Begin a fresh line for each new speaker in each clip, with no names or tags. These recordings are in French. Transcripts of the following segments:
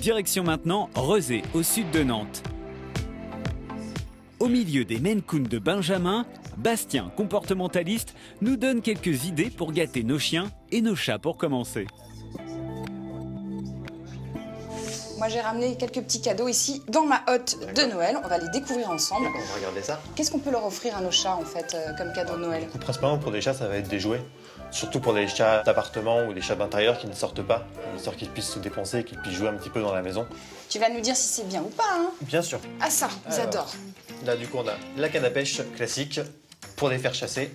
Direction maintenant Rezé, au sud de Nantes. Au milieu des Maine Coon de Benjamin, Bastien, comportementaliste, nous donne quelques idées pour gâter nos chiens et nos chats pour commencer.
Moi, j'ai ramené quelques petits cadeaux ici dans ma hotte de Noël. On va les découvrir ensemble.
On va regarder ça.
Qu'est-ce qu'on peut leur offrir à nos chats, en fait, comme cadeau de Noël?
Principalement pour des chats, ça va être des jouets. Surtout pour des chats d'appartement ou des chats d'intérieur qui ne sortent pas, histoire qu'ils puissent se dépenser, qu'ils puissent jouer un petit peu dans la maison.
Tu vas nous dire si c'est bien ou pas, hein?
Bien sûr.
Ah ça, ils adorent.
Là, du coup, on a la canne à pêche classique pour les faire chasser.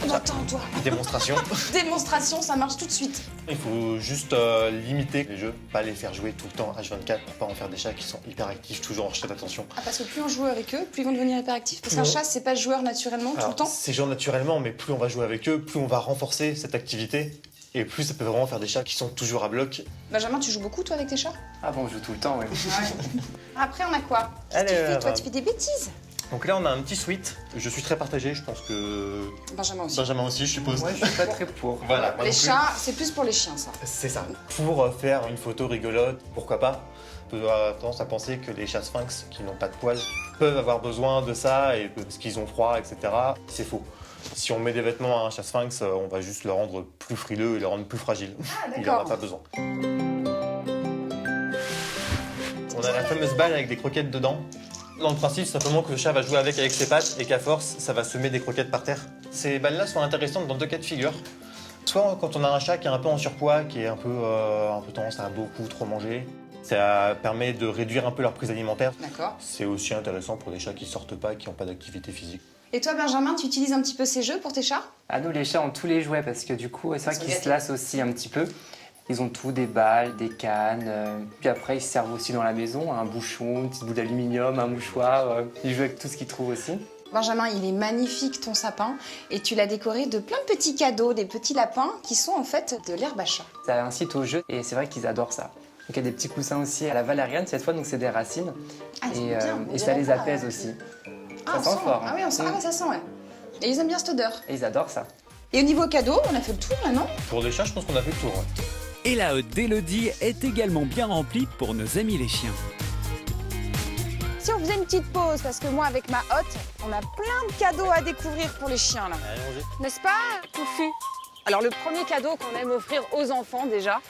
Oh, attends, toi.
Démonstration.
Démonstration, ça marche tout de suite.
Il faut juste limiter les jeux, pas les faire jouer tout le temps H24 pour pas en faire des chats qui sont hyper actifs, toujours en recherche d'attention.
Ah, parce que plus on joue avec eux, plus ils vont devenir hyperactifs. Parce qu'un chat, c'est pas joueur naturellement tout le temps.
C'est joueur naturellement, mais plus on va jouer avec eux, plus on va renforcer cette activité. Et plus ça peut vraiment faire des chats qui sont toujours à bloc.
Benjamin, tu joues beaucoup, toi, avec tes chats?
Ah bon, on joue tout le temps, oui.
Après, on a quoi? Qu'est-ce que tu fais, toi? Tu fais des bêtises?
Donc là, on a un petit suite. Je suis très partagé, je pense que...
Benjamin aussi.
Benjamin aussi, je suppose.
Moi, je suis pas très pour.
Voilà.
Les chats, c'est plus pour les chiens, ça.
C'est ça. Pour faire une photo rigolote, pourquoi pas. On peut avoir tendance à penser que les chats sphinx qui n'ont pas de poils peuvent avoir besoin de ça et parce qu'ils ont froid, etc. C'est faux. Si on met des vêtements à un chat sphinx, on va juste le rendre plus frileux et le rendre plus fragile.
Ah,
Il n'en a pas besoin. On a la fameuse balle avec des croquettes dedans. Dans le principe, c'est simplement que le chat va jouer avec ses pattes et qu'à force, ça va semer des croquettes par terre. Ces balles-là sont intéressantes dans deux cas de figure. Soit quand on a un chat qui est un peu en surpoids, qui est un peu tendance à beaucoup trop manger, ça permet de réduire un peu leur prise alimentaire.
D'accord.
C'est aussi intéressant pour des chats qui sortent pas, qui n'ont pas d'activité physique.
Et toi, Benjamin, tu utilises un petit peu ces jeux pour tes chats?
Ah, nous, les chats ont tous les jouets parce que du coup, c'est vrai
sont
qu'ils se
gâtés.
lassent aussi un petit peu. Ils ont tout, des balles, des cannes. Puis après, ils se servent aussi dans la maison. Un bouchon, une petite boule d'aluminium, un mouchoir. Ils jouent avec tout ce qu'ils trouvent aussi.
Benjamin, il est magnifique ton sapin et tu l'as décoré de plein de petits cadeaux, des petits lapins qui sont en fait de l'herbe à chat.
Ça incite au jeu et c'est vrai qu'ils adorent ça. Donc il y a des petits coussins aussi à la valériane cette fois, donc c'est des racines.
Ah, c'est bien, on
et ça
dirait
les
pas,
apaise aussi.
Ah,
Ça
on
sent fort.
Ah oui, on sent. Ah ouais, ça sent, ouais. Et ils aiment bien cette odeur.
Et ils adorent ça.
Et au niveau cadeau, on a fait le tour là, non?
Pour des chats, je pense qu'on a fait le tour. Ouais.
Et la hotte d'Élodie est également bien remplie pour nos amis les chiens.
Si on faisait une petite pause, parce que moi avec ma hotte, on a plein de cadeaux à découvrir pour les chiens là.
Allons-y.
N'est-ce pas, Touffu? Alors le premier cadeau qu'on aime offrir aux enfants déjà,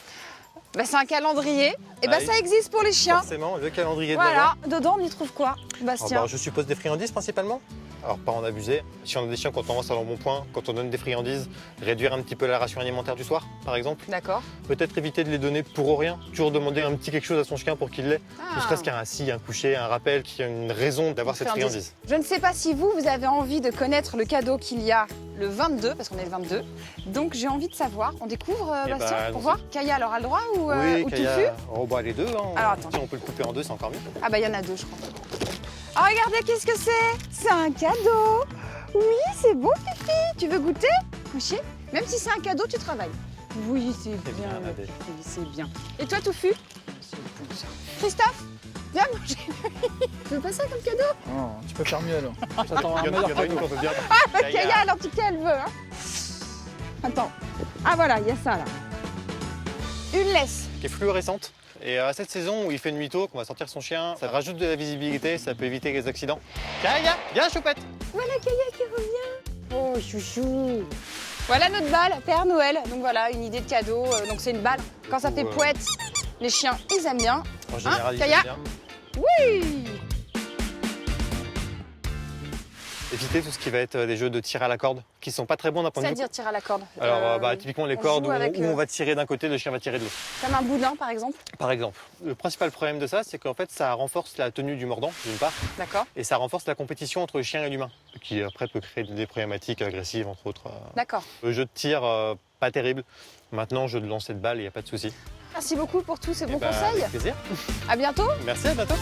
bah, c'est un calendrier. Et bah
Ah oui.
ça existe pour les chiens.
Forcément, le calendrier de
Voilà, dedans on y trouve quoi, Bastien?
je suppose des friandises principalement. Alors pas en abuser. Si on a des chiens, quand on va à l'embonpoint, quand on donne des friandises, réduire un petit peu la ration alimentaire du soir, par exemple.
D'accord.
Peut-être éviter de les donner pour rien. Toujours demander un petit quelque chose à son chien pour qu'il l'ait.
Ah.
Ne serait-ce qu'un assis, un coucher, un rappel, qui a une raison d'avoir cette friandise.
Je ne sais pas si vous avez envie de connaître le cadeau qu'il y a le 22, parce qu'on est le 22. Donc j'ai envie de savoir. On découvre,
Eh
Bastien,
ben,
pour
allons-y.
voir? Kaya, alors a le droit ou Touffu?
Kaya. Oh bah les deux. Hein.
Alors, attends.
Si on peut le couper en deux, c'est encore mieux.
Ah bah il y en a deux, je crois. Oh, regardez, qu'est-ce que c'est? C'est un cadeau. Oui, c'est beau, Fifi. Tu veux goûter? Coucher? Même si c'est un cadeau, tu travailles. Oui, c'est bien.
bien,
ma
Adèle.
fille, c'est bien. Et toi, Touffu? Christophe? Viens manger. Tu veux pas ça comme cadeau?
Oh, tu peux faire mieux alors.
Il y en a une qu'on peut bien.
Kaya, alors en tout cas, elle veut. Hein. Attends. Ah voilà, il y a ça là. Une laisse.
Qui est fluorescente. Et à cette saison où il fait nuit tôt, qu'on va sortir son chien, ça rajoute de la visibilité, ça peut éviter les accidents. Kaya, viens choupette.
Voilà Kaya qui revient. Oh, chouchou. Voilà notre balle, Père Noël. Donc voilà, une idée de cadeau. Donc c'est une balle. Quand ça fait poète, les chiens, ils aiment bien.
En général, il
Kaya?
fait bien.
Oui.
Éviter tout ce qui va être des jeux de tir à la corde, qui sont pas très bons d'un point de vue.
C'est-à-dire tirer à la corde.
Alors, typiquement les
on
cordes
joue
où
avec,
on va tirer d'un côté, le chien va tirer de l'autre.
Comme un boudin, par exemple.
Par exemple. Le principal problème de ça, c'est qu'en fait, ça renforce la tenue du mordant, d'une part,
D'accord.
et ça renforce la compétition entre le chien et l'humain, qui après peut créer des problématiques agressives, entre autres.
D'accord.
Le jeu de tir, pas terrible. Maintenant, jeu de lancer de balle, il n'y a pas de souci.
Merci beaucoup pour tous ces bons
Eh ben,
conseils.
Avec plaisir.
À bientôt.
Merci, à bientôt.